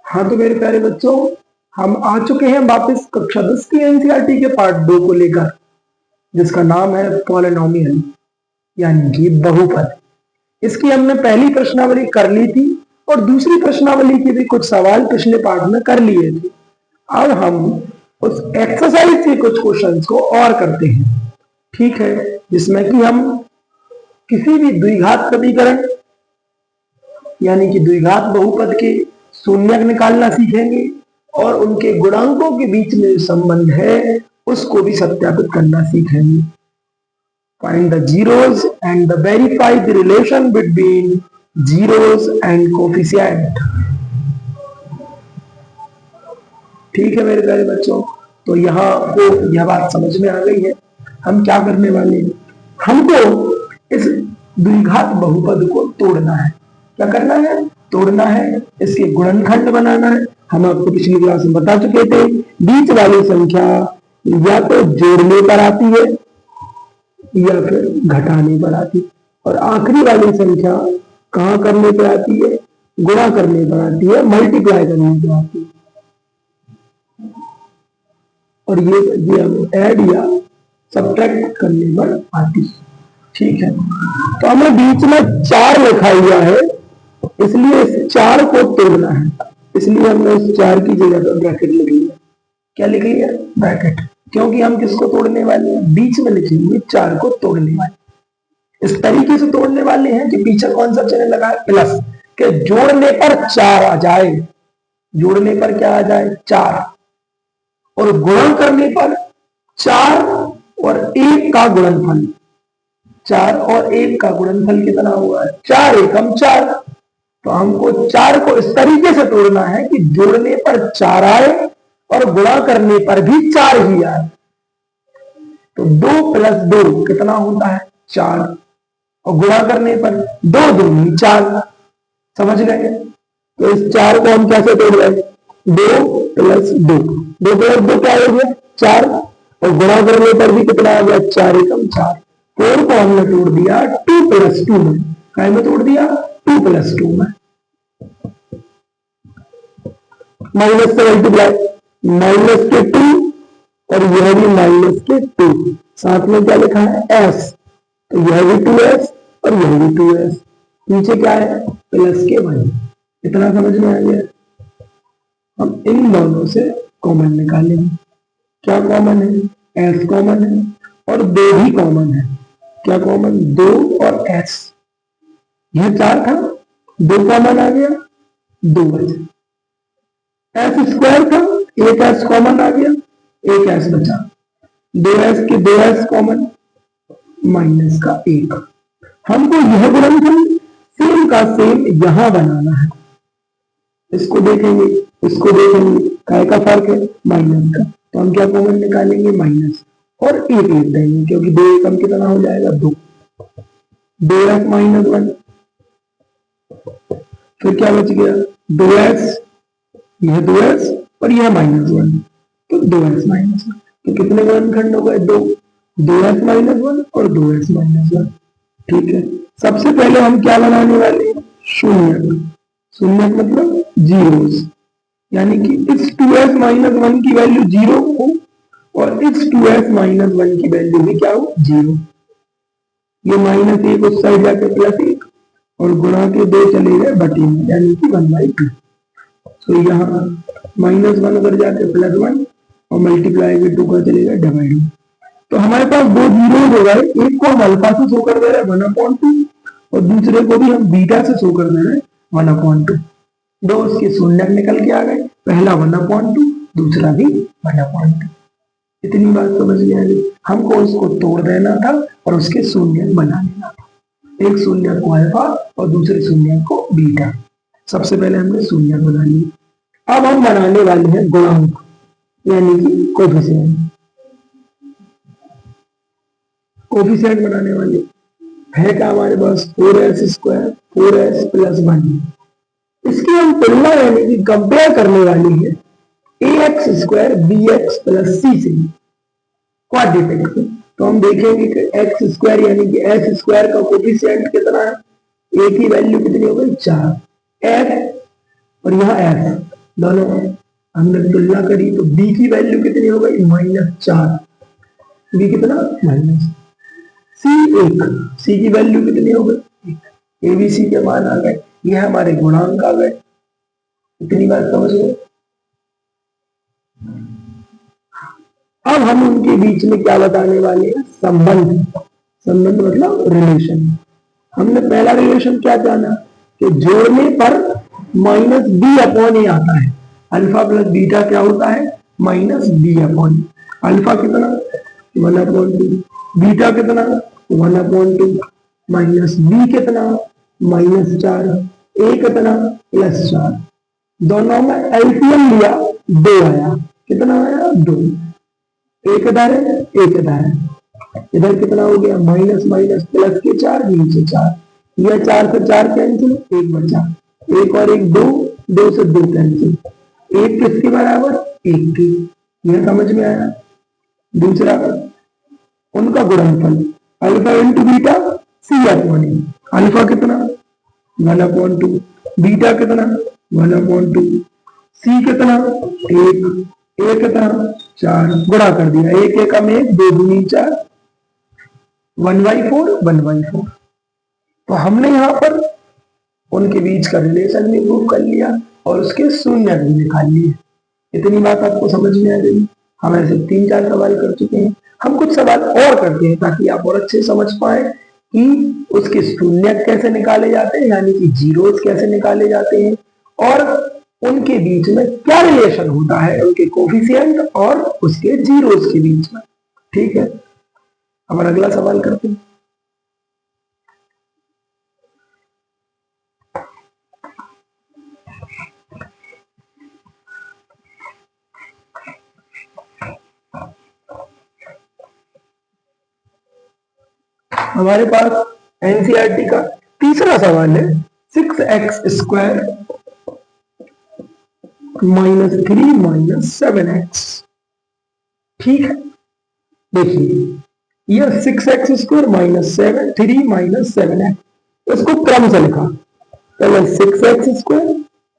हाँ तो मेरे प्यारे बच्चों, हम आ चुके हैं वापस कक्षा 10 की एनसीईआरटी के पार्ट 2 को लेकर, जिसका नाम है पॉलिनोमियल यानी कि बहुपद। इसकी हमने पहली प्रश्नावली कर ली थी और दूसरी प्रश्नावली के भी कुछ सवाल पिछले पार्ट में कर लिए थे। अब हम उस एक्सरसाइज के कुछ क्वेश्चंस को और करते हैं, ठीक है, जिसमें कि हम किसी भी द्विघात समीकरण यानी कि द्विघात बहुपद के शून्यक निकालना सीखेंगे और उनके गुणांकों के बीच में जो संबंध है उसको भी सत्यापित करना सीखेंगे। Find the zeros and verify the relation between zeros and coefficient। ठीक है मेरे प्यारे बच्चों, तो यहाँ को यह बात समझ में आ गई है। हम क्या करने वाले हैं, हमको इस द्विघात बहुपद को तोड़ना है। क्या करना है? तोड़ना है, इसके गुणनखंड बनाना है। हम आपको पिछली क्लास में बता चुके थे, बीच वाली संख्या या तो जोड़ने पर आती है या फिर घटाने पर आती है, और आखिरी वाली संख्या कहाँ करने पर आती है? गुणा करने पर आती है, मल्टीप्लाई करने पर आती है। और ये हम ऐड या सब्ट्रैक्ट करने पर आती है। ठीक है, तो हमें बीच में 4 लिखा हुआ है, इसलिए इस 4 को तोड़ना है। इसलिए हमने उस 4 की जगह पर ब्रैकेट लिख लिया। क्या लिख लिया? ब्रैकेट। क्योंकि हम किसको तोड़ने वाले हैं? बीच में लिखेंगे 4 को तोड़ने वाले। इस तरीके से तोड़ने वाले हैं कि पीछे कौन सा चिन्ह लगा है? प्लस, के जोड़ने पर 4 आ जाए। जोड़ने पर क्या आ जाए? 4। और गुणा करने पर 4 और 1 का गुणनफल। 4 और 1 का गुणनफल कितना हुआ है? 4 एकम 4। तो हमको 4 को इस तरीके से तोड़ना है कि जोड़ने पर 4 आए और गुणा करने पर भी 4 ही आए। तो 2 + 2 कितना होता है? 4। और गुणा करने पर 2 दूनी 4। समझ गए? तो इस 4 को हम कैसे तोड़ रहे? 2 + 2। 2 + 2 क्या हो गया? 4। और गुणा करने पर भी कितना आ गया? 4 एकम 4। 4 को हमने तोड़ दिया 2 + 2 में। काय में तोड़ दिया? 2 + 2 में। माइनस से मल्टीप्लाई, माइनस के 2 और यह भी माइनस के 2। साथ में क्या लिखा है? s। तो यह भी 2s और यह भी 2s। नीचे क्या है? प्लस के 1। इतना समझ में आ गया? हम इन दोनों से कॉमन निकालेंगे। क्या कॉमन है? s कॉमन है और 2 भी कॉमन है। क्या कॉमन? 2 और s। यह 4 था, 2 कॉमन आ गया, 2 बचा। s² था, 1 s कॉमन आ गया, 1 s बचा। 2s के 2s कॉमन, माइनस का 1। हमको यह गुणनफल सेम का सेम यहां बनाना है। इसको देखेंगे, इसको देखेंगे, काय का फर्क है? माइनस का। तो हम क्या कॉमन निकालेंगे? माइनस, और 1 लिख देंगे, क्योंकि 2 एकम कितना हो जाएगा? 2। 2s - 1। फिर क्या बच गया? 2s, यह 2s और यह -1। तो 2s - 1। तो कितने गुणनखंड हो गए? 2। 2s - 1 और 2s - 1। ठीक है, सबसे पहले हम क्या बनाने वाले हैं? शून्यक। शून्यक मतलब जीरोस, यानी कि इस 2s - 1 की वैल्यू 0 हो और इस 2s - 1 की वैल्यू भी क्या हो? 0। ये -1 उस साइड जाके +1 और गुणा के 2 चले गए बटे में, यानी कि 1/2। तो यहाँ -1 उधर जाके +1 और मल्टीप्लाई में 2 का चलेगा डिवाइड में। तो हमारे पास 2 जीरो हो गए। एक को हम अल्फा से शो कर दे रहे हैं 1/2 और दूसरे को भी हम बीटा से शो कर दे रहे हैं 1/2। 2 उसके शून्यक निकल के आ गए, पहला 1/2, दूसरा भी 1/2। इतनी बात समझ में आ गई? हमको उसको तोड़ देना था और उसके शून्यक बना लेना था। एक शून्यक को अल्फा और दूसरे शून्यक को बीटा। सबसे पहले हमने शून्यक बना लिया। अब हम बनाने वाले हैं गुणांक, यानी कि कोफिशिएंट। कोफिशिएंट बनाने वाले है क्या हमारे पास? 4s², 4s + 1। इसकी हम तुलना यानी कि कंपेयर करने वाली है ax² bx + c से, क्वाड्रेटिक से। तो हम देखेंगे कि x² यानी कि s² का कोफिशिएंट कितना है? a की वैल्यू कितनी हो गई? 4। f और यहाँ f, दोनों हमने तुलना करी तो b की वैल्यू कितनी हो गई -4, b कितना माइनस, c की वैल्यू कितनी हो गई, abc के मान आ गए, ये हमारे गुणांक आ गए। इतनी बात समझ गए। अब हम उनके बीच में क्या बताने वाले हैं, संबंध। संबंध मतलब रिलेशन। हमने पहला रिलेशन क्या जाना कि जोड़ने पर -b/a आता है। अल्फा प्लस बीटा क्या होता है, -b/a। अल्फा कितना 1/2, बीटा कितना 1/2, माइनस बी कितना -4, ए कितना +4। दोनों में एलसीएम लिया 2 आया, कितना आया 2। एक इधर है एक इधर है, इधर कितना हो गया माइनस माइनस प्लस के 4, नीचे 4, यह 4 से 4 कैंसिल, एक बचा, एक और एक 2, 2 से 2 कैंसिल, एक किसके बराबर 1 के। यह समझ में आया। दूसरा उनका गुणनफल alpha into beta c/a। Alpha कितना 1/2, बीटा कितना 1/2, c कितना 1, ए कितना 4, गुणा कर दिया, 1 1 में 1, 2 दूनी 4, 1/4 1/4। तो हमने यहां पर उनके बीच का रिलेशन भी प्रूव कर लिया और उसके शून्य भी निकाल लिए। इतनी बात आपको समझ में आ गई। हम ऐसे 3-4 सवाल कर चुके हैं, हम कुछ सवाल और करते हैं ताकि आप और अच्छे समझ पाए कि उसके शून्य कैसे निकाले जाते हैं, यानी कि जीरोस कैसे निकाले जाते हैं और उनके बीच में क्या रिलेशन होता है, उनके कोफिशिएंट और उसके जीरोस के बीच में। ठीक है, अब अगला सवाल करते हैं। हमारे पास एनसीईआरटी का तीसरा सवाल है 6x² -3 -7x। ठीक है, देखिए यह 6x² -3 -7x, इसको क्रम से लिखा, पहले 6x²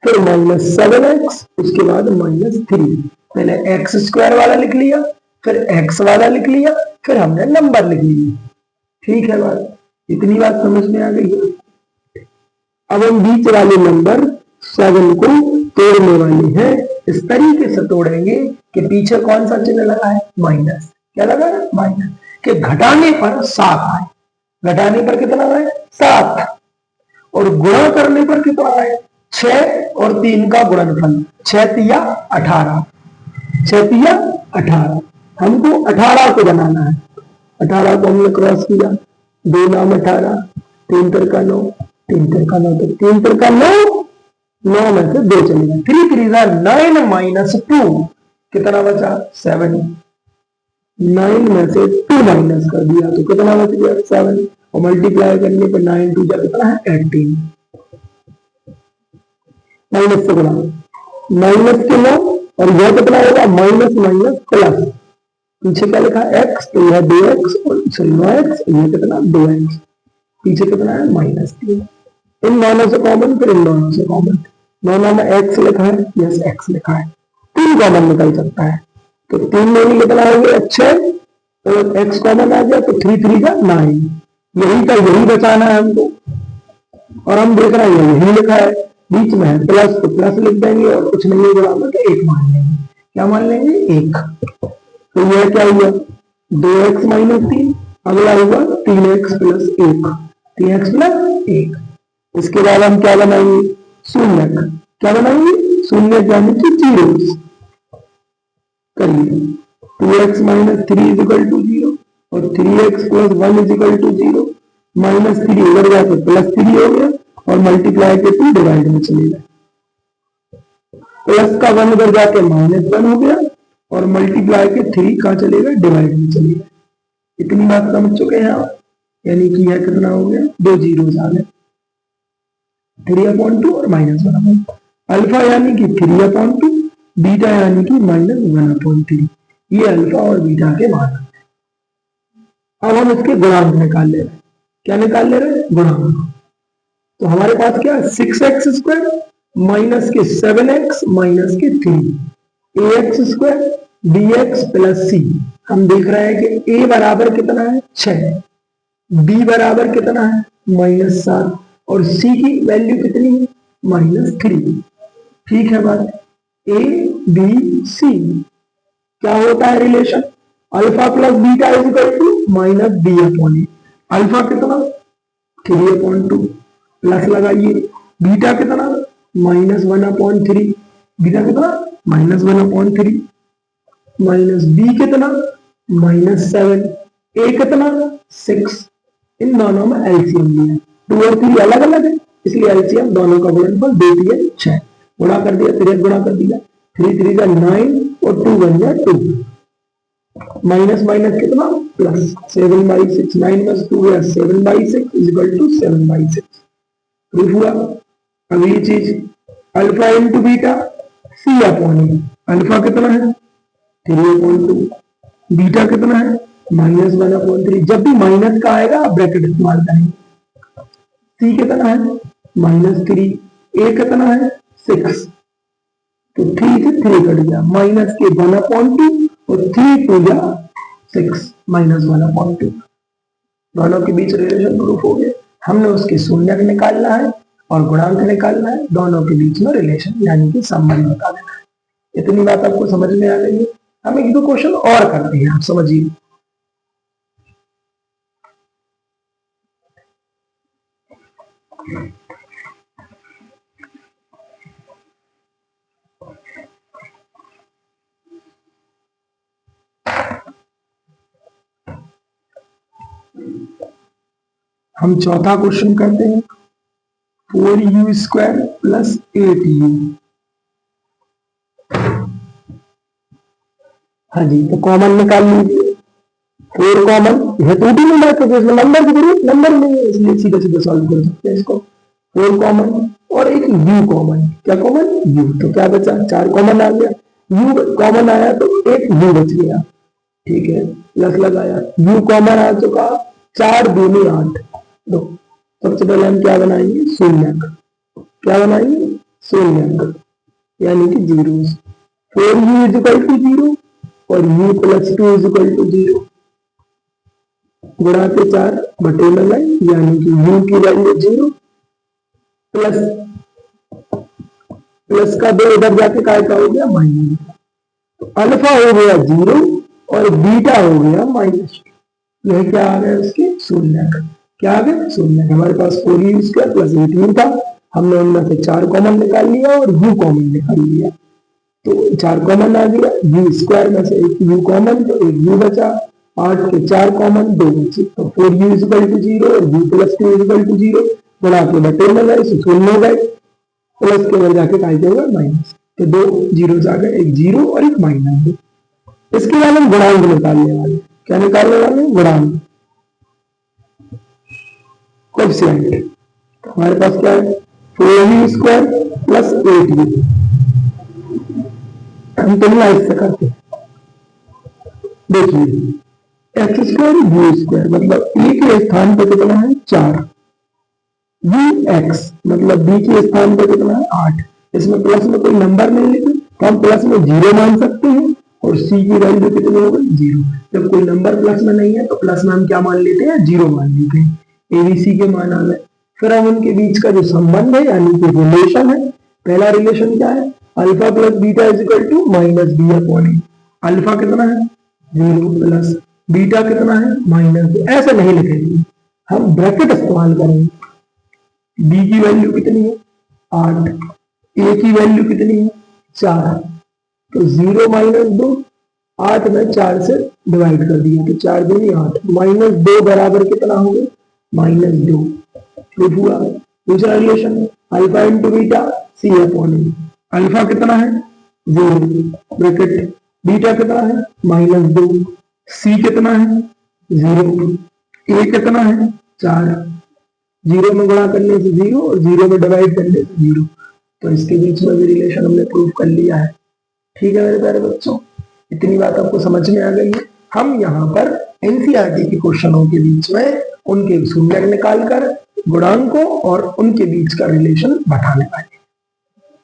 फिर -7x, उसके बाद -3। पहले x² वाला लिख लिया, फिर x वाला लिख लिया, फिर हमने नंबर लिख लिया। ठीक है बात, इतनी बात समझ में आ गई है। अब हम बीच वाले नंबर 7 को तोड़ने वाले हैं। इस तरीके से तोड़ेंगे कि पीछे कौन सा चिन्ह लगा है, माइनस। क्या लगा है, माइनस। कि घटाने पर 7 आए, घटाने पर कितना आए 7, और गुणा करने पर कितना आए 6 और 3 का गुणनफल 6 तिया 18, 6 तिया 18। हमको 18 को बनाना है। 18 को हमने क्रॉस किया, 2 नाम 18, 3 तिरका 9, 3 तिरका 9, तो 3 तिरका 9, 9 में से 2 चलेगा, 3 3 9 -2, कितना बचा 7। 9 में से 2 माइनस कर दिया तो कितना बच गया 7, और मल्टीप्लाई करने पर 9 2 जा कितना है 18, माइनस से गुणा, माइनस के 9, और यह कितना होगा माइनस माइनस प्लस, पीछे क्या लिखा x, तो यह 2x और सॉरी 9x, यह कितना 2x, पीछे कितना है -3। इन दोनों से कॉमन, फिर इन दोनों से कॉमन, दोनों में x लिखा है, यस x लिखा है, 3 कॉमन निकल सकता है, तो 3 में भी कितना हो गया 6, तो x कॉमन आ गया, तो 3 3 का 9, यही का यही बचाना है हमको, और हम देख रहे हैं यही लिखा है, बीच में है प्लस, तो प्लस लिख देंगे, और कुछ नहीं होगा तो 1 मान लेंगे। क्या मान लेंगे 1। तो यह क्या हुआ 2x -3, अगला हुआ 3x + 1, 3x + 1। इसके बाद हम क्या बनाएंगे शून्य, क्या बनाएंगे शून्य, यानी कि जीरोस। करिए 2x - 3 = 0 और 3x + 1 = 0, -3 उधर जाके +3 हो गया, और मल्टीप्लाई के 2 डिवाइड में चले गए, प्लस का 1 उधर जाके -1 हो गया, और मल्टीप्लाई के 3 कहां चले गए डिवाइड में चले गए। इतनी बात समझ चुके हैं आप, यानी कि यह कितना हो गया 2 जीरोस आ गए, 3/2 और -1/2। अल्फा यानी कि 3/2, बीटा यानी कि -1/3। ये अल्फा और बीटा के मान है। अब हम इसके गुणांक निकाल ले रहे हैं। क्या निकाल ले रहे हैं, गुणांक। तो हमारे पास क्या है 6x² माइनस के 7x माइनस के 3 ax square bx plus c। हम देख रहे हैं कि a बराबर कितना है 6, b बराबर कितना है -7 और c की वैल्यू कितनी है -3। ठीक है बात, a b c क्या होता है relation, alpha plus beta is equal to minus B upon A. Alpha कितना 3/2 प्लस लगाइए, बीटा कितना -1/3, बीटा कितना -1/3 माइनस बी कितना -7, ए कितना 6। इन दोनों में एलसीएम लिया, 2 और 3 अलग अलग है इसलिए एलसीएम दोनों का गुणनफल 2 3 6 गुणा कर दिया, 3 गुणा कर दिया, 3 3 का 9 और 2 बन गया 2, माइनस माइनस कितना प्लस 7/6, 9 में 2 है 7/6 इज इक्वल टू 7/6। प्रूफ हुआ। अब ये चीज alpha into beta C upon A, alpha कितना है 3/2, बीटा कितना है -1/3। जब भी माइनस का आएगा आप ब्रैकेट इस्तेमाल करेंगे। सी कितना है -3, ए कितना है 6, तो 3 से 3 कट गया, माइनस के 1/2 और 3 टू जा 6 -1/2। दोनों के बीच रिलेशन प्रूफ हो गया। हमने उसके शून्यक निकालना है और गुणांक निकालना है, दोनों के बीच में रिलेशन यानी कि संबंध बता देना है। इतनी बात आपको समझ में आ गई है। हम एक दो क्वेश्चन और करते हैं, आप समझिए। हम चौथा क्वेश्चन करते हैं, 4u स्क्वायर प्लस 8u। हाँ जी, तो कॉमन निकाल लीजिए, 4 कॉमन, यह तो भी नहीं है तो इसमें नंबर की जरूरत नंबर नहीं है इसलिए सीधे सीधे सॉल्व कर सकते हैं इसको। 4 कॉमन और एक u कॉमन, क्या कॉमन u, तो क्या बचा 4 कॉमन आ गया, u कॉमन आया तो एक u बच गया। ठीक है, प्लस लगाया, u कॉमन आ चुका, 4 दूनी 8। दो, सबसे पहले हम क्या बनाएंगे शून्यक, क्या बनाएंगे शून्यक यानी कि zero. 4u is equal to 0 और u plus 2 is equal to 0, गुणा के 4 बटे में लाइन यानी कि u की वैल्यू 0 प्लस प्लस का 2 इधर जाके काय का हो गया माइनस, तो अल्फा हो गया 0 और बीटा हो गया -2। यह क्या आ गया उसके शून्यक, क्या आ गया शून्यक। हमारे पास 4u स्क्वायर प्लस 8u था, हमने उनमें से 4 कॉमन निकाल लिया और u कॉमन निकाल लिया, तो 4 कॉमन आ गया, u स्क्वायर में से एक u कॉमन तो एक u बचा, 8 के 4 कॉमन 2 बचे, तो 4u इज इक्वल टू 0 और u plus 2 is equal to 0, गुणा के बटे में गए शून्य गए, प्लस के अंदर जाके काय होगा माइनस, तो 2 जीरो आ गए, एक 0 और एक -2। इसके बाद हम गुणांक निकालने वाले, क्या निकालने वाले गुणांक कोएफिशिएंट। तो हमारे पास क्या है 4u स्क्वायर प्लस 8u, हम तुलना इससे करते हैं। देखिए एक्स स्क्वायर यू स्क्वायर मतलब ए के स्थान पर कितना है 4, यू एक्स मतलब बी के स्थान पर कितना है 8। इसमें प्लस में कोई नंबर नहीं लिखे तो हम प्लस में 0 मान सकते हैं और सी की वैल्यू कितनी हो गई 0। जब कोई नंबर प्लस में नहीं है तो प्लस में हम क्या मान लेते हैं 0 मान लेते हैं, एबीसी के मान आ गए। फिर हम उनके बीच का जो संबंध है यानी कि रिलेशन है, पहला रिलेशन क्या है alpha plus beta is equal to minus B upon A. Alpha कितना है 0 प्लस बीटा कितना है -2। ऐसे नहीं लिखेंगे, हम ब्रैकेट इस्तेमाल करेंगे। बी की वैल्यू कितनी है 8, ए की वैल्यू कितनी है 4, तो 0 - 2, 8 में 4 से डिवाइड कर दिया तो 4 दूनी 8, -2 बराबर कितना हो गया -2। प्रूफ हुआ। दूसरा relation alpha into beta C upon A. Alpha कितना है 0 ब्रैकेट, बीटा कितना है -2, सी कितना है 0, ए कितना है 4, 0 में गुणा करने से 0 और 0 में डिवाइड करने से 0, तो इसके बीच में भी रिलेशन हमने प्रूव कर लिया है। ठीक है मेरे प्यारे बच्चों, इतनी बात आपको समझ में आ गई है। हम यहाँ पर एनसीईआरटी के क्वेश्चनों के बीच में उनके शून्यक निकालकर गुणांकों और उनके बीच का रिलेशन बताने वाले।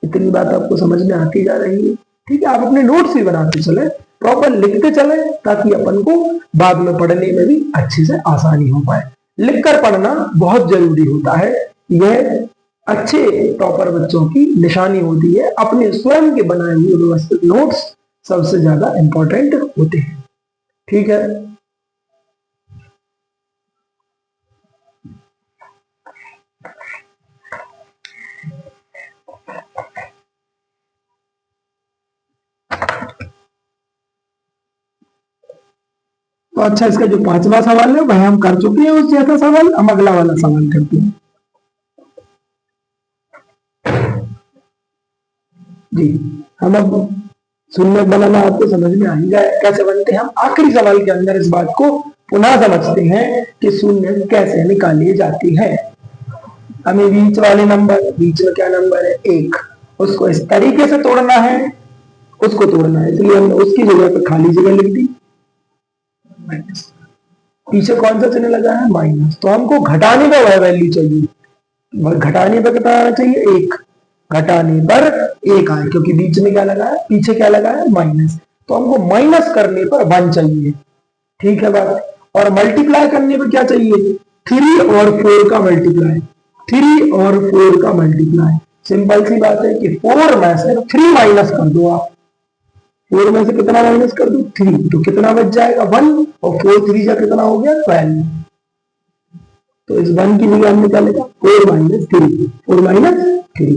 इतनी बात आपको समझ में आती जा रही है। ठीक है, आप अपने नोट्स भी बनाते चले, प्रॉपर लिखते चले, ताकि अपन को बाद में पढ़ने में भी अच्छे से आसानी हो पाए। लिखकर पढ़ना बहुत जरूरी होता है, यह अच्छे टॉपर बच्चों की निशानी होती है। अपने स्वयं के बनाए हुए व्यवस्थित नोट्स सबसे ज्यादा इंपॉर्टेंट होते हैं। ठीक है, तो अच्छा, इसका जो 5वां सवाल है वह हम कर चुके हैं। उस जैसा सवाल हम अगला वाला सवाल करते हैं। जी, हम अब शून्य बनाना आपको समझ में आ ही गया कैसे बनते हैं। हम आखिरी सवाल के अंदर इस बात को पुनः समझते हैं कि शून्य कैसे निकाली जाती है। हमें बीच वाले नंबर, बीच में क्या नंबर है 1, उसको इस तरीके से तोड़ना है, उसको तोड़ना है, इसलिए हमने उसकी जगह पे खाली जगह लिख दी माइनस। पीछे कौन सा चिन्ह लगा है माइनस, तो हमको घटाने का वह वैल्यू चाहिए, घटाने पर कितना आना चाहिए 1, घटाने पर 1 आए, क्योंकि बीच में क्या लगा है, पीछे क्या लगा है माइनस, तो हमको माइनस करने पर 1 चाहिए। ठीक है बात, और मल्टीप्लाई करने पर क्या चाहिए 3 और 4 का मल्टीप्लाई, 3 और 4 का मल्टीप्लाई। सिंपल सी बात है कि 4 में से 3 माइनस कर दो आप, 4 में से कितना माइनस कर दो 3, तो कितना बच जाएगा 1, और 4 3 का कितना हो गया 12। तो इस 1 की जगह हमने क्या लिखा 4 माइनस 3, 4 माइनस 3,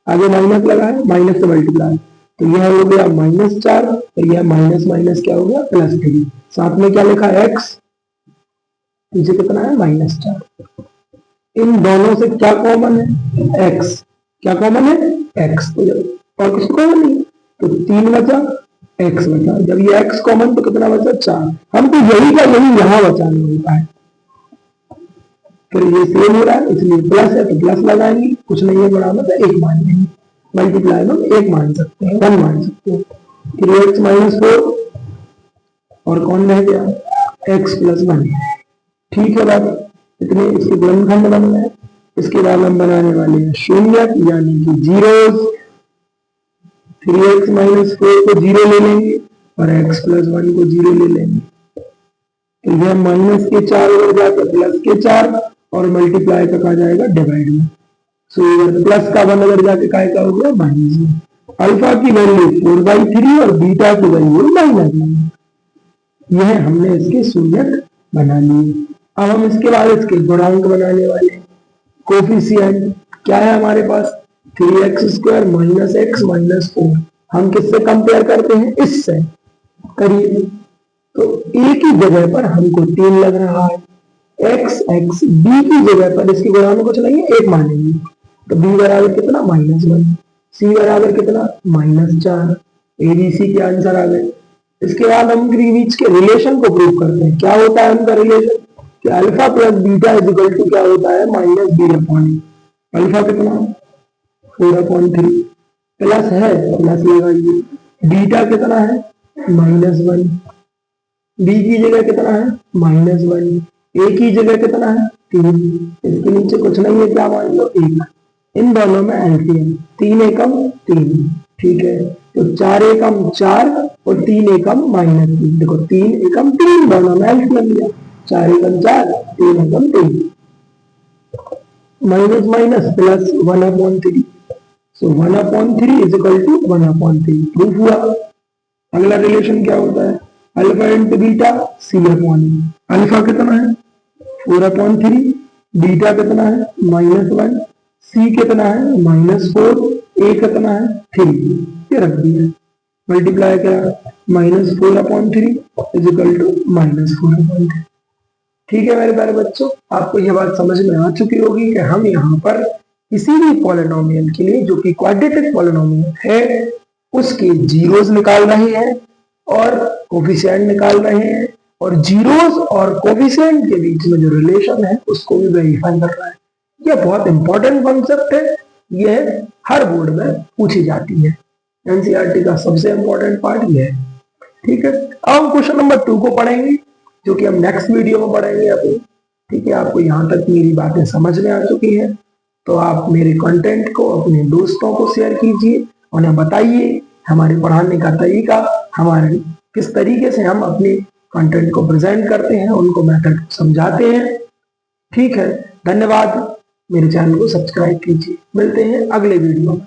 आगे माइनस लगा है, माइनस से मल्टीप्लाई, तो यह हो गया -4, और यह माइनस माइनस क्या हो गया +3। साथ में क्या लिखा x, पीछे कितना है -4। इन दोनों से क्या कॉमन है x, क्या कॉमन है x, तो और कुछ कॉमन नहीं, तो 3 बचा, x बचा। जब ये x कॉमन तो कितना बचा 4। हमको यही का यही यहाँ बचाना होता है, फिर ये सेम हो रहा है इसलिए प्लस है तो प्लस लगाएंगे, कुछ नहीं है बराबर तो 1 मान लेंगे, मल्टीप्लाई में 1 मान सकते हैं, 1 मान सकते हैं। फिर x -4 और कौन रह गया x + 1। ठीक है बात, इतने इसके गुणनखंड बन गए। इसके बाद हम बनाने वाले हैं शून्य यानी कि जीरोस। 3x - 4 को 0 ले लेंगे और x + 1 को 0 ले लेंगे, तो यह -4 हो जाकर +4 और मल्टीप्लाई का कहा जाएगा डिवाइड में, सो इधर प्लस का 1 अगर जाके काय का हो गया -1। अल्फा की वैल्यू 4/3 और बीटा की वैल्यू -1। यह हमने इसके शून्यक बना लिए। अब हम इसके बाद इसके गुणांक बनाने वाले हैं। कोफिशिएंट क्या है हमारे पास 3x² - x - 4। हम किससे कंपेयर करते हैं, इससे करिए, तो a की जगह पर हमको 3 लग रहा है, x b की जगह पर इसके गुणांक कुछ नहीं है 1 मानेंगे, तो b बराबर कितना -1, c बराबर कितना -4, abc के आंसर आ गए। इसके बाद हम बीच के रिलेशन को प्रूव करते हैं। क्या होता है उनका रिलेशन कि अल्फा + बीटा = क्या होता है -b/a। अल्फा कितना 4/3 प्लस है, प्लस लगाइए, बीटा कितना है -1, बी की जगह कितना है -1, ए की जगह कितना है 3, इसके नीचे कुछ नहीं है, क्या मान लो 1। इन दोनों में एलसीएम 3 एकम 3, ठीक है, तो 4 एकम 4 और 3 एकम -3। देखो 3 एकम 3 दोनों में एलसीएम लिया, 4 एकम 4, 3 एकम 3, माइनस माइनस प्लस 1/3, सो 1/3 = 1/3 प्रूफ हुआ। अगला रिलेशन क्या होता है alpha into beta c/e। Alpha कितना है 4/3, बीटा कितना है -1, c कितना है -4, a कितना है 3, ये रख दिया, मल्टीप्लाई करा -4/3 = -4/3। ठीक है मेरे प्यारे बच्चों, आपको यह बात समझ में आ चुकी होगी कि हम यहाँ पर किसी भी पॉलिनोमियल के लिए जो कि क्वाड्रेटिक पॉलिनोमियल है उसके जीरोस निकाल रहे हैं और कोफिशिएंट निकाल रहे हैं, और जीरोस और कोफिशिएंट के बीच में जो रिलेशन है उसको भी वेरीफाई कर रहा है। यह बहुत इंपॉर्टेंट कॉन्सेप्ट है, यह हर बोर्ड में पूछी जाती है, एनसीईआरटी का सबसे इंपॉर्टेंट पार्ट यह है। ठीक है, अब हम क्वेश्चन नंबर 2 को पढ़ेंगे जो कि हम नेक्स्ट वीडियो में पढ़ेंगे अपनी। ठीक है, आपको यहाँ तक मेरी बातें समझ में आ चुकी है, तो आप मेरे कंटेंट को अपने दोस्तों को शेयर कीजिए, उन्हें बताइए हमारे पढ़ाने का तरीका, हमारे किस तरीके से हम अपने कंटेंट को प्रेजेंट करते हैं, उनको मेथड समझाते हैं। ठीक है, धन्यवाद। मेरे चैनल को सब्सक्राइब कीजिए। मिलते हैं अगले वीडियो में।